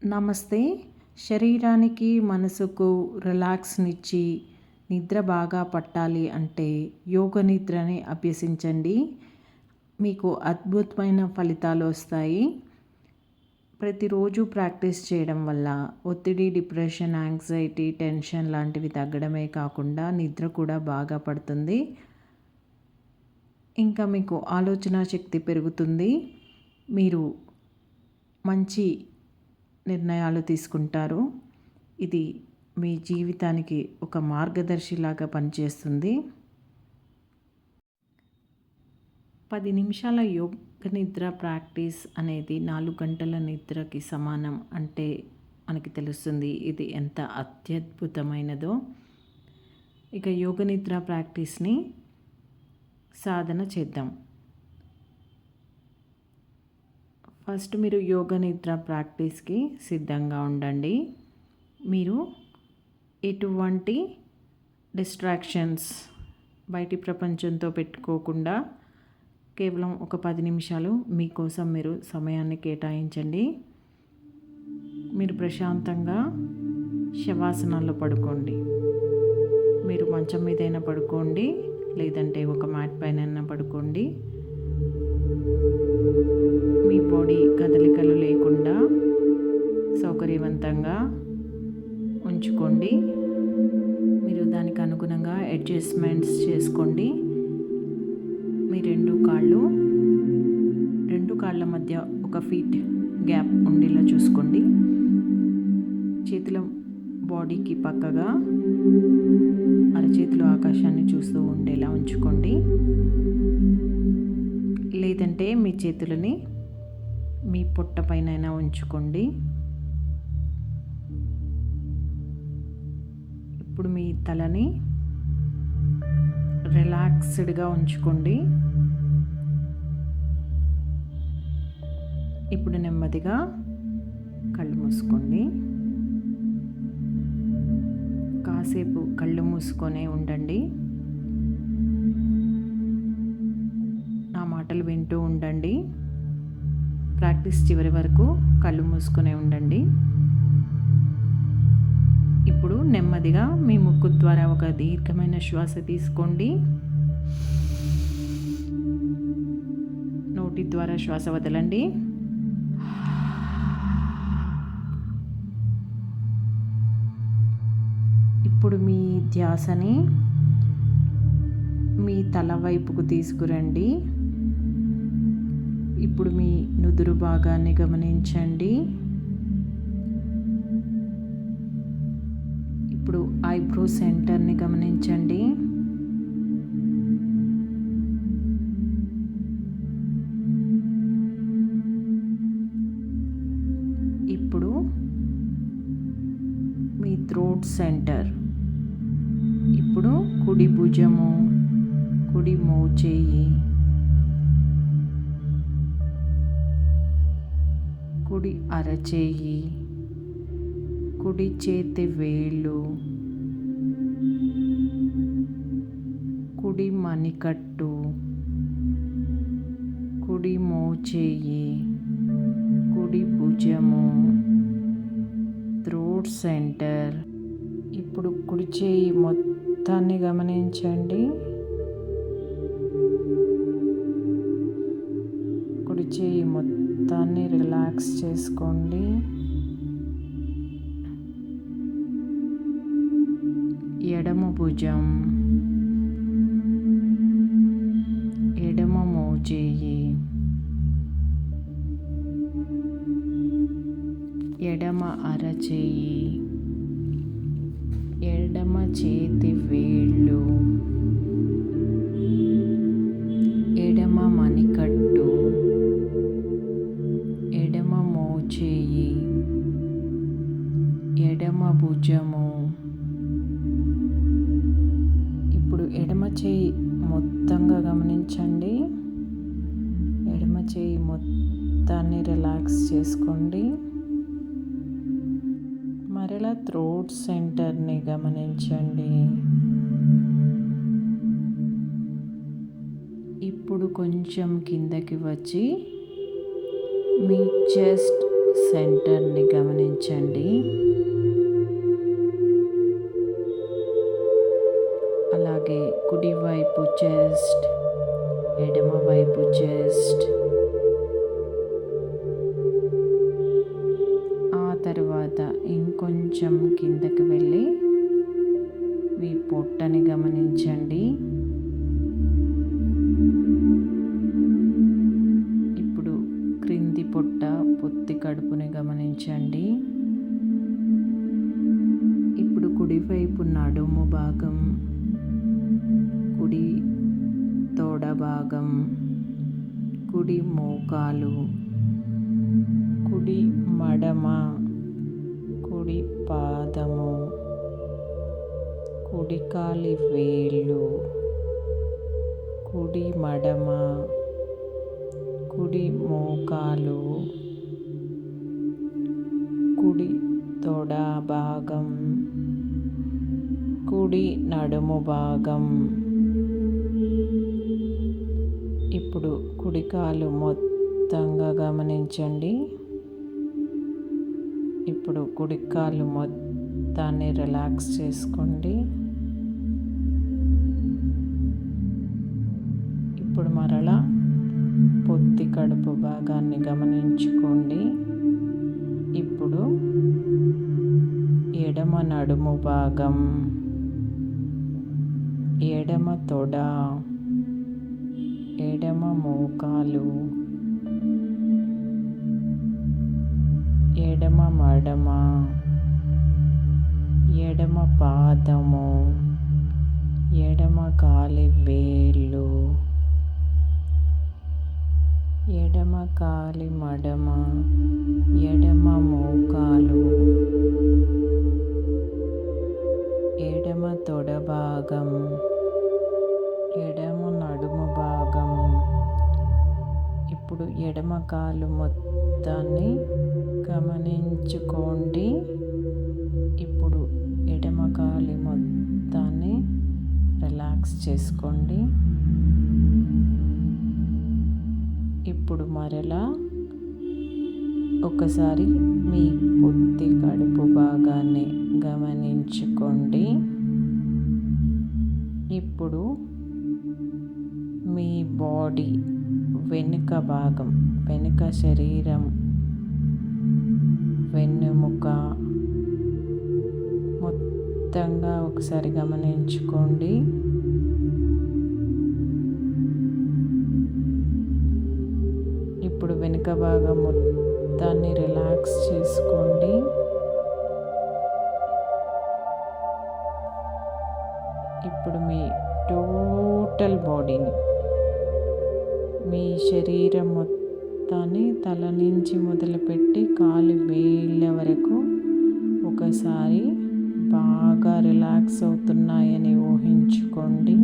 నమస్తే. శరీరానికి, మనసుకు రిలాక్స్‌నిచ్చి నిద్ర బాగా పట్టాలి అంటే యోగ నిద్రని అభ్యసించండి. మీకు అద్భుతమైన ఫలితాలు వస్తాయి. ప్రతిరోజు ప్రాక్టీస్ చేయడం వల్ల ఒత్తిడి, డిప్రెషన్, యాంగ్జైటీ, టెన్షన్ లాంటివి తగ్గడమే కాకుండా నిద్ర కూడా బాగా పడుతుంది. ఇంకా మీకు ఆలోచన శక్తి పెరుగుతుంది. మీరు మంచి నిర్ణయాలు తీసుకుంటారు. ఇది మీ జీవితానికి ఒక మార్గదర్శిలాగా పనిచేస్తుంది. 10 నిమిషాల యోగ నిద్ర ప్రాక్టీస్ అనేది 4 గంటల నిద్రకి సమానం అంటే మనకి తెలుస్తుంది ఇది ఎంత అత్యద్భుతమైనదో. ఇక యోగ నిద్ర ప్రాక్టీస్ని సాధన చేద్దాం. ఫస్ట్ మీరు యోగ నిద్ర ప్రాక్టీస్కి సిద్ధంగా ఉండండి. మీరు ఎటువంటి డిస్ట్రాక్షన్స్ బయటి ప్రపంచంతో పెట్టుకోకుండా కేవలం ఒక 10 నిమిషాలు మీకోసం మీరు సమయాన్ని కేటాయించండి. మీరు ప్రశాంతంగా శవాసనాల్లో పడుకోండి. మీరు మంచం మీదైనా పడుకోండి, లేదంటే ఒక మ్యాట్ పైన పడుకోండి. మీ బాడీ కదలికలు లేకుండా సౌకర్యవంతంగా ఉంచుకోండి. మీరు దానికి అనుగుణంగా అడ్జస్ట్మెంట్స్ చేసుకోండి. మీ రెండు కాళ్ళ మధ్య 1 ఫీట్ గ్యాప్ ఉండేలా చూసుకోండి. చేతుల బాడీకి పక్కగా అరచేతులు ఆకాశాన్ని చూస్తూ ఉండేలా ఉంచుకోండి. లేదంటే మీ చేతులని మీ పొట్ట పైన ఉంచుకోండి. ఇప్పుడు మీ తలని రిలాక్స్డ్గా ఉంచుకోండి. ఇప్పుడు నెమ్మదిగా కళ్ళు మూసుకోండి. కాసేపు కళ్ళు మూసుకొనే ఉండండి. నా మాటలు వింటూ ఉండండి. ప్రాక్టీస్ చివరి వరకు కళ్ళు మూసుకొనే ఉండండి. ఇప్పుడు నెమ్మదిగా మీ ముక్కు ద్వారా ఒక దీర్ఘమైన శ్వాస తీసుకోండి. నోటి ద్వారా శ్వాస వదలండి. ఇప్పుడు మీ ధ్యాసని మీ తల వైపుకు తీసుకురండి. ఇప్పుడు మీ నుదురు భాగాన్ని గమనించండి. ఇప్పుడు ఐబ్రో సెంటర్ని గమనించండి. ఇప్పుడు మీ థ్రోట్ సెంటర్. ఇప్పుడు కుడి భుజము, కుడి మోచేయి, కుడి అరచేయి, కుడి చేతి వేళ్ళు, కుడి మణికట్టు, కుడి మోచేయి, కుడి భుజము, థ్రోట్ సెంటర్. ఇప్పుడు కుడి చేయి మొత్తాన్ని గమనించండి. కుడి చేయి మొత్తాన్ని రిలాక్స్ చేసుకోండి. ఎడమ భుజం, ఎడమ మోచేయి, ఎడమ అరచేయి, ఎడమ చేతి వేళ్ళు, ఎడమ మణికట్టు, ఎడమ మోచేయి, ఎడమ భుజము. ఇప్పుడు ఎడమ చేయి మొత్తంగా గమనించండి. ఎడమ చేయి మొత్తాన్ని రిలాక్స్ చేసుకోండి. మరలా థ్రోట్ సెంటర్ని గమనించండి. ఇప్పుడు కొంచెం కిందకి వచ్చి మీ చెస్ట్ సెంటర్ని గమనించండి. అలాగే కుడివైపు చెస్ట్, ఎడమవైపు చెస్ట్, ఆ తర్వాత ఇంకొంచెం కిందకి వెళ్ళి మీ పొట్టని గమనించండి. ఇప్పుడు క్రింది పొట్ట, పొత్తి కడుపుని గమనించండి. ఇప్పుడు కుడివైపు నడుము భాగం, కుడి తొడ భాగం, కుడి మోకాలు, కుడి మడమ, కుడి పాదము, కుడి కాలి వేళ్ళు, కుడి మడమ, కుడి మోకాలు, కుడి తొడ భాగం, కుడి నడుము భాగం. ఇప్పుడు కుడి కాలు మొత్తంగా గమనించండి. ఇప్పుడు కుడి కాలు మొత్తాన్ని రిలాక్స్ చేసుకోండి. ఇప్పుడు మరలా పొత్తి కడుపు భాగాన్ని గమనించుకోండి. ఇప్పుడు ఎడమ నడుము భాగం, ఎడమ తొడ, ఎడమ మోకాలు, ఎడమ మడమ, ఎడమ పాదము, ఎడమ కాలి వేళ్ళు, ఎడమ కాలి మడమ, ఎడమ మోకాలు, ఎడమ తొడ భాగం, ఎడమ నడుము భాగం. ఇప్పుడు ఎడమ కాలు మొత్తాన్ని గమనించుకోండి. ఇప్పుడు ఎడమ కాలి మొత్తాన్ని రిలాక్స్ చేసుకోండి. ఇప్పుడు మరలా ఒకసారి మీ పొత్తి కడుపు భాగాన్ని గమనించుకోండి. ఇప్పుడు మీ బాడీ వెనుక భాగం, వెనుక శరీరం, వెన్నుముక మొత్తంగా ఒకసారి గమనించుకోండి. ఇప్పుడు వెనుక భాగం మొత్తాన్ని రిలాక్స్ చేసుకోండి. ఇప్పుడు మీ టోటల్ బాడీని, మీ శరీరం మొత్తాన్ని తల నుంచి మొదలుపెట్టి కాలి వేళ్ళ వరకు ఒకసారి బాగా రిలాక్స్ అవుతున్నాయని ఊహించుకోండి.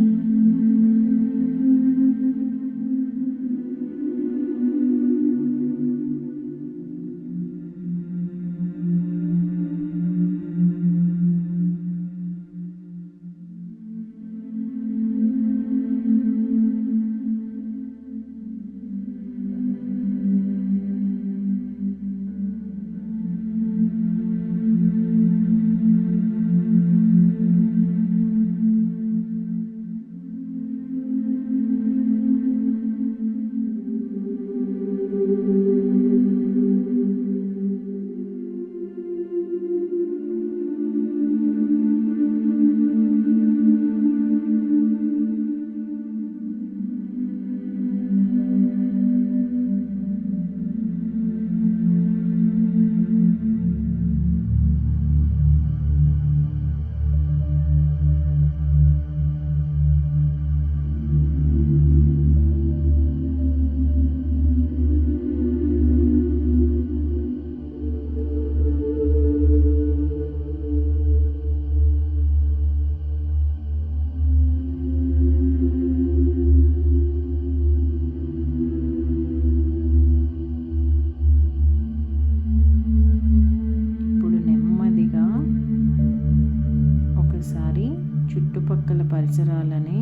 చుట్టుపక్కల పరిసరాలని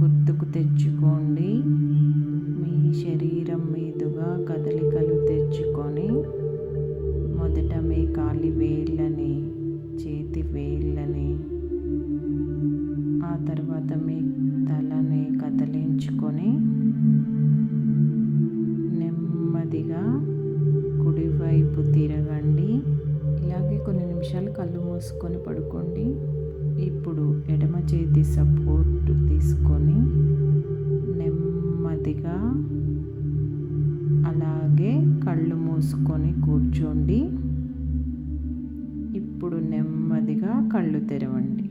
గుర్తుకు తెచ్చుకోండి. మీ శరీరం మీదుగా కదలికలు తెచ్చుకొని వేళ్ళని, చేతి వేళ్ళని, ఆ తర్వాత మీ తలని కదిలించుకొని నెమ్మదిగా కుడివైపు తిరగండి. ఇలాగే కొన్ని నిమిషాలు కళ్ళు మూసుకొని పడుకోండి. ఇప్పుడు ఎడమ చేతి సపోర్ట్ తీసుకొని నెమ్మదిగా అలాగే కళ్ళు మూసుకొని కూర్చోండి. ఇప్పుడు నెమ్మదిగా కళ్ళు తెరవండి.